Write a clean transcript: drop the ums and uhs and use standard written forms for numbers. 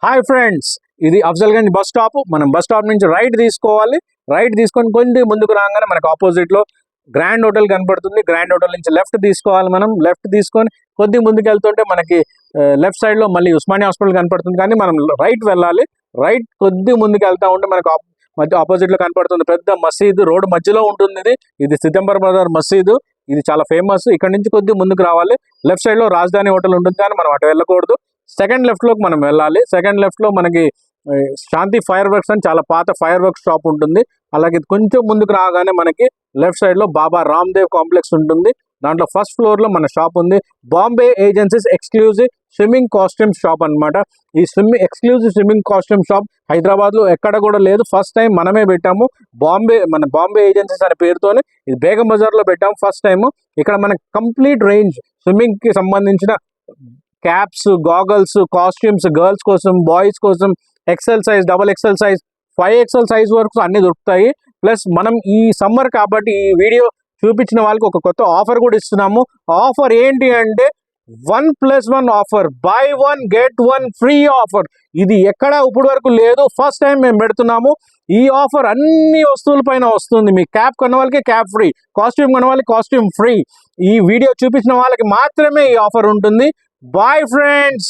Hi friends, ఇది Afzalgunj bus stop. మనం bus stop నుంచి రైట్ తీసుకోవాలి. రైట్ తీసుకొని కొంచెం ముందుకు రాగానే మనకు ఆపోజిట్లో గ్రాండ్ హోటల్ కనపడుతుంది. గ్రాండ్ హోటల్ నుంచి లెఫ్ట్ తీసుకోవాలి. మనం లెఫ్ట్ తీసుకొని కొద్దిగా ముందుకు వెళ్తుంటే మనకి లెఫ్ట్ సైడ్లో మళ్ళీ ఉస్మానియా హాస్పిటల్ కనపడుతుంది. కానీ మనం రైట్ వెళ్ళాలి. రైట్ కొద్దిగా ముందుకు వెళ్తూ ఉంటే మనకు ఆపోజిట్లో కనపడుతుంది పెద్ద మసీదు. రోడ్డు మధ్యలో ఉంటుంది. ఇది సితంబర్ బజార్ మసీదు. ఇది చాలా ఫేమస్. ఇక్కడ నుంచి కొద్దిగా ముందుకు రావాలి. లెఫ్ట్ సైడ్లో రాజధాని హోటల్ ఉంటుంది, కానీ మనం అటు వెళ్ళకూడదు. సెకండ్ లెఫ్ట్లోకి మనం వెళ్ళాలి. సెకండ్ లెఫ్ట్లో మనకి శాంతి ఫైర్ వర్క్స్ అని చాలా పాత ఫైర్ వర్క్స్ షాప్ ఉంటుంది. అలాగే కొంచెం ముందుకు రాగానే మనకి లెఫ్ట్ సైడ్లో బాబా రామ్దేవ్ కాంప్లెక్స్ ఉంటుంది. దాంట్లో ఫస్ట్ ఫ్లోర్లో మన షాప్ ఉంది. Bombay agencies exclusive swimming costume shop అనమాట. ఈ ఎక్స్క్లూజివ్ స్విమ్మింగ్ కాస్ట్యూమ్ షాప్ హైదరాబాద్లో ఎక్కడ కూడా లేదు. ఫస్ట్ టైం మనమే పెట్టాము. బాంబే ఏజెన్సీస్ అనే పేరుతోనే ఇది బేగం బజార్లో పెట్టాము ఫస్ట్ టైము. ఇక్కడ మనకి కంప్లీట్ రేంజ్ స్విమ్మింగ్కి సంబంధించిన క్యాప్స్, గాగల్స్, కాస్ట్యూమ్స్ గర్ల్స్ కోసం, బాయ్స్ కోసం, XL size, double XL size, 5XL size వరకు అన్నీ దొరుకుతాయి. ప్లస్ మనం ఈ సమ్మర్ కాబట్టి ఈ వీడియో చూపించిన వాళ్ళకి ఒక కొత్త ఆఫర్ కూడా ఇస్తున్నాము. ఆఫర్ ఏంటి అంటే 1+1 offer, by 1 get 1 free offer. ఇది ఎక్కడ ఇప్పుడు వరకు లేదు, ఫస్ట్ టైం మేము పెడుతున్నాము. ఈ ఆఫర్ అన్ని వస్తువుల పైన వస్తుంది. మీ క్యాప్ కొన్న వాళ్ళకి క్యాప్ ఫ్రీ, కాస్ట్యూమ్ కొన్న వాళ్ళకి కాస్ట్యూమ్ ఫ్రీ. ఈ వీడియో చూపించిన వాళ్ళకి మాత్రమే ఈ ఆఫర్ ఉంటుంది. Bye friends.